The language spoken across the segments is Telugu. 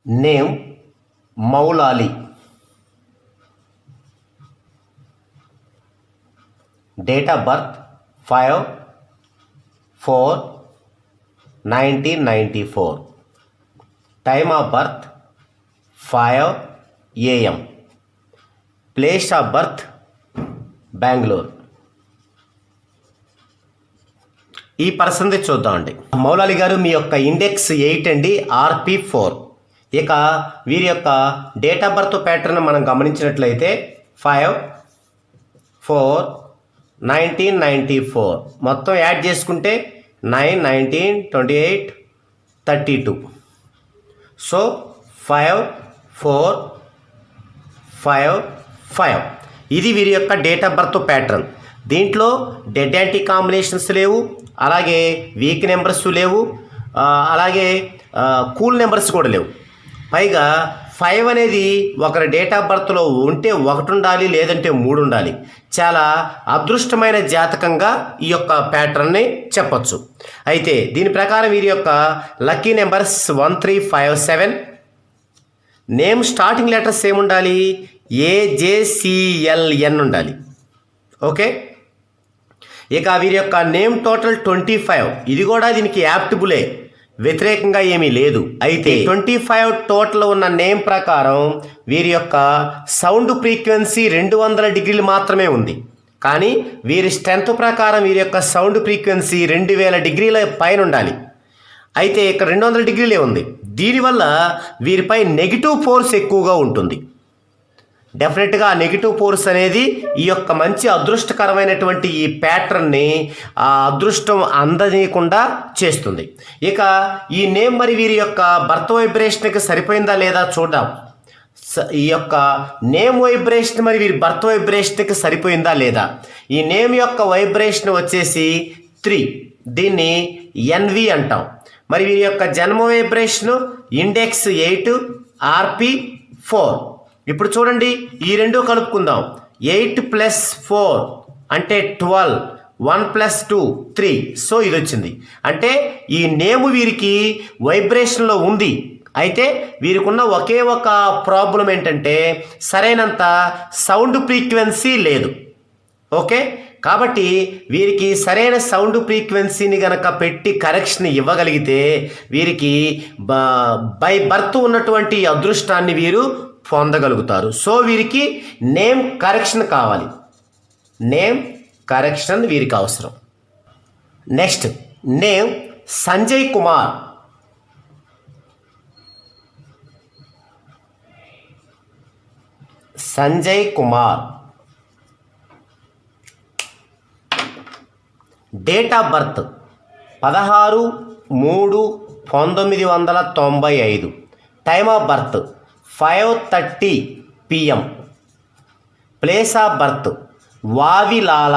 Name Moula Ali. Date of birth 5/4/1994. Time of birth 5 AM. Place of birth Bengaluru. ఈ పర్సన్ది చూద్దామండి. మౌలాలి గారు మీ యొక్క ఇండెక్స్ 8 అండి, RP4. ఇక వీరి యొక్క డేట్ ఆఫ్ బర్త్ ప్యాటర్న్ మనం గమనించినట్లయితే 5/4/1994 మొత్తం యాడ్ చేసుకుంటే 9, 19, 28, 32. సో 5, 4, 5, 5 ఇది వీరి యొక్క డేట్ ఆఫ్ బర్త్ ప్యాటర్న్. దీంట్లో డెడ్ యాంటీ కాంబినేషన్స్ లేవు, అలాగే వీక్ నెంబర్స్ లేవు, అలాగే కూల్ నెంబర్స్ కూడా లేవు. పైగా 5 అనేది ఒకరి డేట్ ఆఫ్ బర్త్లో ఉంటే 1 ఉండాలి, లేదంటే 3 ఉండాలి. చాలా అదృష్టమైన జాతకంగా ఈ యొక్క ప్యాటర్న్ని చెప్పచ్చు. అయితే దీని ప్రకారం వీరి యొక్క lucky numbers 1357. Name starting letters ఏముండాలి? AJCLN ఉండాలి. ఓకే. ఇక వీరి యొక్క నేమ్ టోటల్ 25. ఇది కూడా దీనికి యాప్టబులే, వ్యతిరేకంగా ఏమీ లేదు. అయితే 25 టోటల్ ఉన్న నేమ్ ప్రకారం వీరి యొక్క సౌండ్ ఫ్రీక్వెన్సీ 200 డిగ్రీలు మాత్రమే ఉంది. కానీ వీరి స్ట్రెంత్ ప్రకారం వీరి యొక్క సౌండ్ ఫ్రీక్వెన్సీ 2000 డిగ్రీల పైన ఉండాలి. అయితే ఇక్కడ 200 డిగ్రీలే ఉంది. దీనివల్ల వీరిపై నెగిటివ్ ఫోర్స్ ఎక్కువగా ఉంటుంది. డెఫినెట్గా నెగిటివ్ ఫోర్స్ అనేది ఈ యొక్క మంచి అదృష్టకరమైనటువంటి ఈ ప్యాటర్న్ని ఆ అదృష్టం అందనీయకుండా చేస్తుంది. ఇక ఈ నేమ్ మరి వీరి యొక్క బర్త్ వైబ్రేషన్కి సరిపోయిందా లేదా చూద్దాం. ఈ యొక్క నేమ్ వైబ్రేషన్ మరి వీరి బర్త్ వైబ్రేషన్కి సరిపోయిందా లేదా. ఈ నేమ్ యొక్క వైబ్రేషన్ వచ్చేసి 3, దీన్ని NV అంటాం. మరి వీరి యొక్క జన్మ వైబ్రేషను ఇండెక్స్ 8, RP4. ఇప్పుడు చూడండి, ఈ రెండు కలుపుకుందాం. 8 + 4 అంటే 12, 1 + 2 3. సో ఇది వచ్చింది. అంటే ఈ నేమ్ వీరికి వైబ్రేషన్లో ఉంది. అయితే వీరికి ఉన్న ఒకే ఒక ప్రాబ్లం ఏంటంటే సరైనంత సౌండ్ ఫ్రీక్వెన్సీ లేదు. ఓకే. కాబట్టి వీరికి సరైన సౌండ్ ఫ్రీక్వెన్సీని గనక పెట్టి కరెక్షన్ ఇవ్వగలిగితే వీరికి బై బర్త్ ఉన్నటువంటి అదృష్టాన్ని వీరు పొందగలుగుతారు. సో వీరికి నేమ్ కరెక్షన్ కావాలి. నేమ్ కరెక్షన్ వీరికి అవసరం. Next name Sanjay Kumar. Sanjay Kumar. Date of birth 16/3/1995. Time of birth 5:30 PM. Place of birth Vavilala.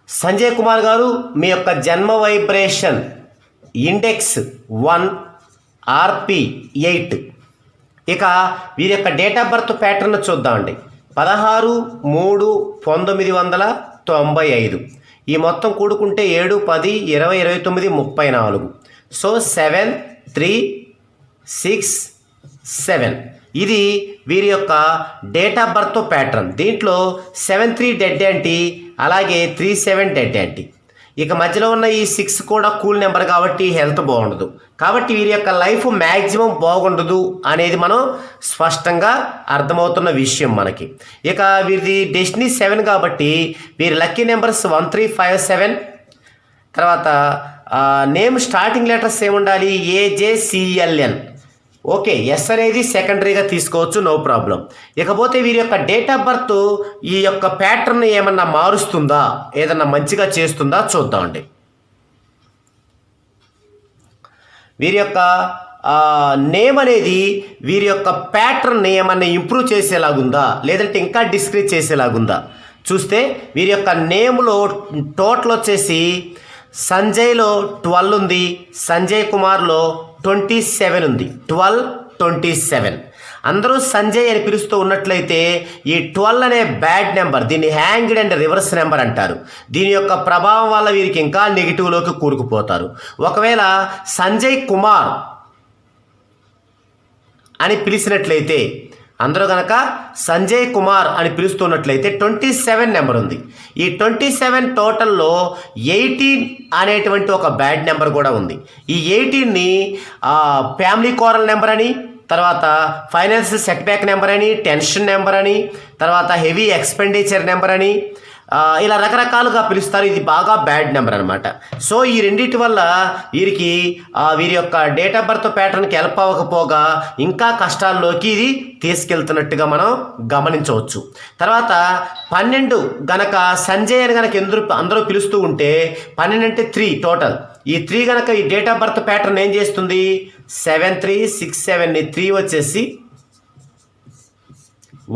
Sanjay Kumar గారు మీ యొక్క జన్మ వైబ్రేషన్ ఇండెక్స్ 1, RP8. ఇక వీరి యొక్క డేట్ ఆఫ్ బర్త్ ప్యాటర్న్ చూద్దామండి. 16/3/1995. ఈ మొత్తం కూడుకుంటే 7, 10, 20, 29, 34. సో 7, 3, 6, 7. ఇది వీరి యొక్క డేట్ ఆఫ్ బర్త్ ప్యాటర్న్. దీంట్లో 7-3 డెడ్ యాంటీ, అలాగే 3-7 డెడ్ యాంటీ. ఇక మధ్యలో ఉన్న ఈ 6 కూడా కూల్ నెంబర్ కాబట్టి హెల్త్ బాగుండదు. కాబట్టి వీరి యొక్క లైఫ్ మ్యాక్సిమం బాగుండదు అనేది మనం స్పష్టంగా అర్థమవుతున్న విషయం మనకి. ఇక వీరిది డెస్టినీ 7 కాబట్టి వీరి లక్కీ నెంబర్స్ 1357. తర్వాత నేమ్ స్టార్టింగ్ లెటర్స్ ఏముండాలి? AJCLN. ఓకే. ఎస్ అనేది సెకండరీగా తీసుకోవచ్చు, నో ప్రాబ్లం. ఇకపోతే వీరి యొక్క డేట్ ఆఫ్ బర్త్ ఈ యొక్క ప్యాటర్న్ ఏమన్నా మారుస్తుందా, ఏదన్నా మంచిగా చేస్తుందా చూద్దామండి. వీరి యొక్క నేమ్ అనేది వీరి యొక్క ప్యాటర్న్ ఏమన్నా ఇంప్రూవ్ చేసేలాగుందా, లేదంటే ఇంకా డిస్క్రీజ్ చేసేలాగుందా చూస్తే వీరి యొక్క నేమ్లో టోటల్ వచ్చేసి సంజయ్లో 12 ఉంది, సంజయ్ కుమార్లో 27 ఉంది. 12, 27. అందరూ సంజయ్ అని పిలుస్తూ ఉన్నట్లయితే ఈ 12 అనే బ్యాడ్ నెంబర్, దీన్ని హ్యాంగ్డ్ అండ్ రివర్స్ నెంబర్ అంటారు. దీని యొక్క ప్రభావం వల్ల వీరికి ఇంకా నెగిటివ్లోకి కూరుకుపోతారు. ఒకవేళ సంజయ్ కుమార్ అని పిలిచినట్లయితే, అందరూ కనుక సంజయ్ కుమార్ అని పిలుస్తున్నట్లయితే 27 నెంబర్ ఉంది. ఈ 27 టోటల్లో 18 అనేటువంటి ఒక బ్యాడ్ నెంబర్ కూడా ఉంది. ఈ 18ని ఫ్యామిలీ కోరల్ నెంబర్ అని, తర్వాత ఫైనాన్షియల్ సెట్ బ్యాక్ నెంబర్ అని, టెన్షన్ నెంబర్ అని, తర్వాత హెవీ ఎక్స్పెండిచర్ నెంబర్ అని, ఇలా రకరకాలుగా పిలుస్తారు. ఇది బాగా బ్యాడ్ నెంబర్ అనమాట. సో ఈ రెండింటి వల్ల వీరి యొక్క డేట్ ఆఫ్ బర్త్ ప్యాటర్న్కి హెల్ప్ అవ్వకపోగా ఇంకా కష్టాల్లోకి ఇది తీసుకెళ్తున్నట్టుగా మనం గమనించవచ్చు. తర్వాత 12 గనక సంజయ్ అని గనక అందరూ పిలుస్తూ ఉంటే 12 అంటే 3 టోటల్. ఈ 3 గనక ఈ డేట్ ఆఫ్ బర్త్ ప్యాటర్న్ ఏం చేస్తుంది, 7367ని 3 వచ్చేసి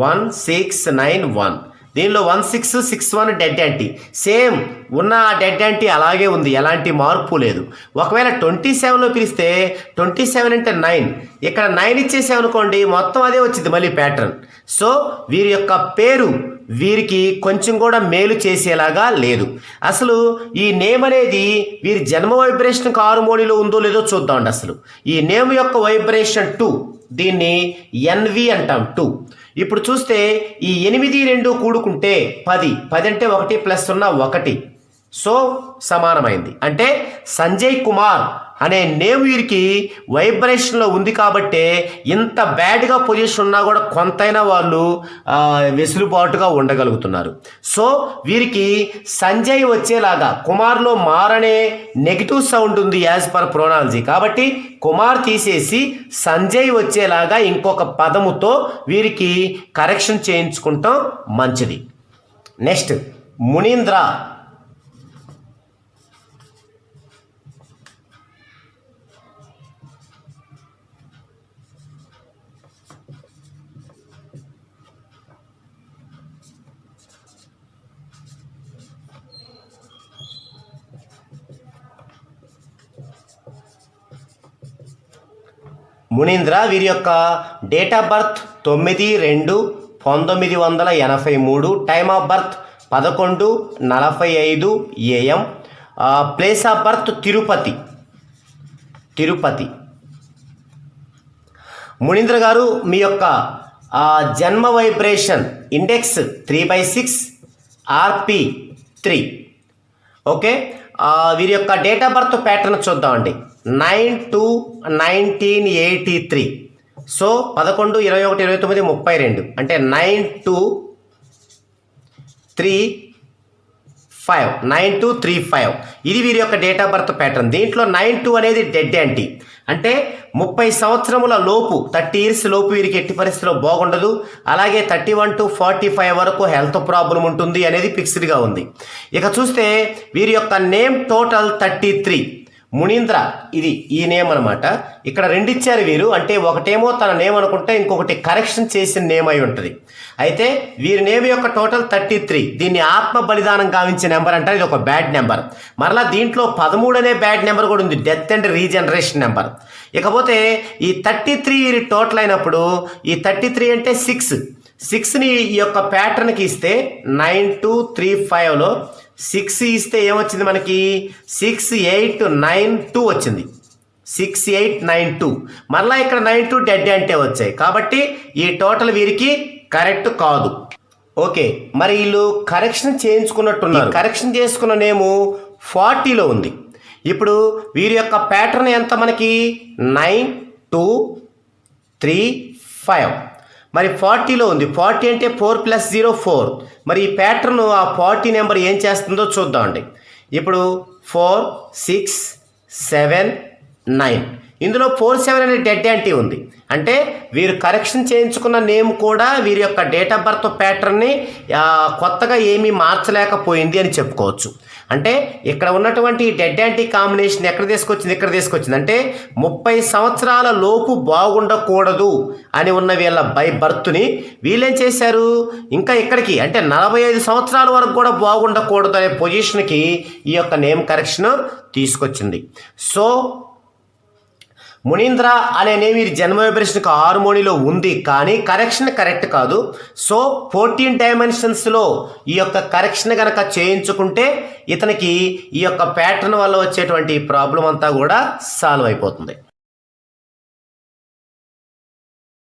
1691. దీనిలో 1661 డెడ్ యాంటీ సేమ్ ఉన్న డెడ్ యాంటీ అలాగే ఉంది, ఎలాంటి మార్పు లేదు. ఒకవేళ 27లో పిలిస్తే 27 అంటే 9, ఇక్కడ 9 ఇచ్చేసామనుకోండి మొత్తం అదే వచ్చింది మళ్ళీ ప్యాటర్న్. సో వీరి యొక్క పేరు వీరికి కొంచెం కూడా మేలు చేసేలాగా లేదు. అసలు ఈ నేమ్ అనేది వీరి జన్మ వైబ్రేషన్ హార్మోనిలో ఉందో లేదో చూద్దామండి. అసలు ఈ నేమ్ యొక్క వైబ్రేషన్ 2, దీన్ని ఎన్వి అంటాం 2. ఇప్పుడు చూస్తే ఈ 8 2 కూడుకుంటే 10 అంటే 1 + 0 1, సో సమానమైంది. అంటే సంజయ్ కుమార్ అనే నేమ్ వీరికి వైబ్రేషన్లో ఉంది కాబట్టే ఇంత బ్యాడ్గా పొజిషన్ ఉన్నా కూడా కొంతైనా వాళ్ళు వెసులుబాటుగా ఉండగలుగుతున్నారు. సో వీరికి సంజయ్ వచ్చేలాగా కుమార్లో మారనే నెగిటివ్ సౌండ్ ఉంది యాజ్ పర్ ప్రోనాలజీ. కాబట్టి కుమార్ తీసేసి సంజయ్ వచ్చేలాగా ఇంకొక పదముతో వీరికి కరెక్షన్ చేయించుకుంటాం మంచిది. నెక్స్ట్ మునీంద్ర. మునీంద్ర వీరి యొక్క date of birth 9/2/1983, time of birth 11:45 AM, place of birth Tirupati. Munindra garu మీ యొక్క జన్మ వైబ్రేషన్ ఇండెక్స్ 3/6 RP 3. ఓకే, వీరి యొక్క డేట్ ఆఫ్ బర్త్ ప్యాటర్న్ చూద్దామండి. 9/2/1983. సో 11, 21, 29, 32 అంటే 9235. ఇది వీరి యొక్క డేట్ ఆఫ్ బర్త్ ప్యాటర్న్. దీంట్లో 92 అనేది డెడ్ యాంటీ, అంటే 30 సంవత్సరముల లోపు 30 years లోపు వీరికి ఎట్టి పరిస్థితిలో బాగుండదు. అలాగే 31 to 45 వరకు హెల్త్ ప్రాబ్లం ఉంటుంది అనేది ఫిక్స్డ్గా ఉంది. ఇక చూస్తే వీరి యొక్క నేమ్ టోటల్ 33. మునీంద్ర ఇది ఈ నేమ్ అనమాట. ఇక్కడ 2 ఇచ్చారు వీరు, అంటే ఒకటేమో తన నేమ్ అనుకుంటే ఇంకొకటి కరెక్షన్ చేసిన నేమ్ అయి ఉంటుంది. అయితే వీరి నేమ్ యొక్క టోటల్ 33. దీన్ని ఆత్మ బలిదానం గావించే నెంబర్ అంటారు. ఇది ఒక బ్యాడ్ నెంబర్. మరలా దీంట్లో 13 అనే బ్యాడ్ నెంబర్ కూడా ఉంది, డెత్ అండ్ రీజనరేషన్ నెంబర్. ఇకపోతే ఈ 33 వీరి టోటల్ అయినప్పుడు ఈ 33 అంటే 6ని ఈ యొక్క ప్యాటర్న్కి ఇస్తే 9235లో 6 ఇస్తే ఏమొచ్చింది మనకి 6892 వచ్చింది. 6892. మరలా ఇక్కడ 92 డెడ్ అంటే వచ్చాయి. కాబట్టి ఈ టోటల్ వీరికి కరెక్ట్ కాదు. ఓకే, మరి వీళ్ళు కరెక్షన్ చేయించుకున్నట్టున్నారు. కరెక్షన్ చేసుకున్న నేము 40లో ఉంది. ఇప్పుడు వీరి యొక్క ప్యాటర్న్ ఎంత మనకి 9235. మరి 40లో ఉంది. 40 అంటే 4 + 0 4. మరి ఈ ప్యాటర్న్ ఆ 40 నెంబర్ ఏం చేస్తుందో చూద్దామండి. ఇప్పుడు 4 6 7 9. ఇందులో 47 అనే డెడ్ యాంటీ ఉంది. అంటే వీరు కరెక్షన్ చేయించుకున్న నేమ్ కూడా వీరి యొక్క డేట్ ఆఫ్ బర్త్ ప్యాటర్న్ని కొత్తగా ఏమీ మార్చలేకపోయింది అని చెప్పుకోవచ్చు. అంటే ఇక్కడ ఉన్నటువంటి డెడ్ యాంటీ కాంబినేషన్ ఇక్కడ తీసుకొచ్చింది. అంటే 30 సంవత్సరాల లోపు బాగుండకూడదు అని ఉన్న వీళ్ళ బై బర్త్ని వీళ్ళేం చేశారు, ఇంకా ఇక్కడికి అంటే 45 సంవత్సరాల వరకు కూడా బాగుండకూడదు అనే పొజిషన్కి ఈ యొక్క నేమ్ కరెక్షన్ తీసుకొచ్చింది. సో మునీంద్ర అనే నేమ్ వీరి జన్మ వైబ్రేషన్కి హార్మోనిలో ఉంది, కానీ కరెక్షన్ కరెక్ట్ కాదు. సో 14 డైమెన్షన్స్లో ఈ యొక్క కరెక్షన్ కనుక చేయించుకుంటే ఇతనికి ఈ యొక్క ప్యాటర్న్ వల్ల వచ్చేటువంటి ప్రాబ్లం అంతా కూడా సాల్వ్ అయిపోతుంది.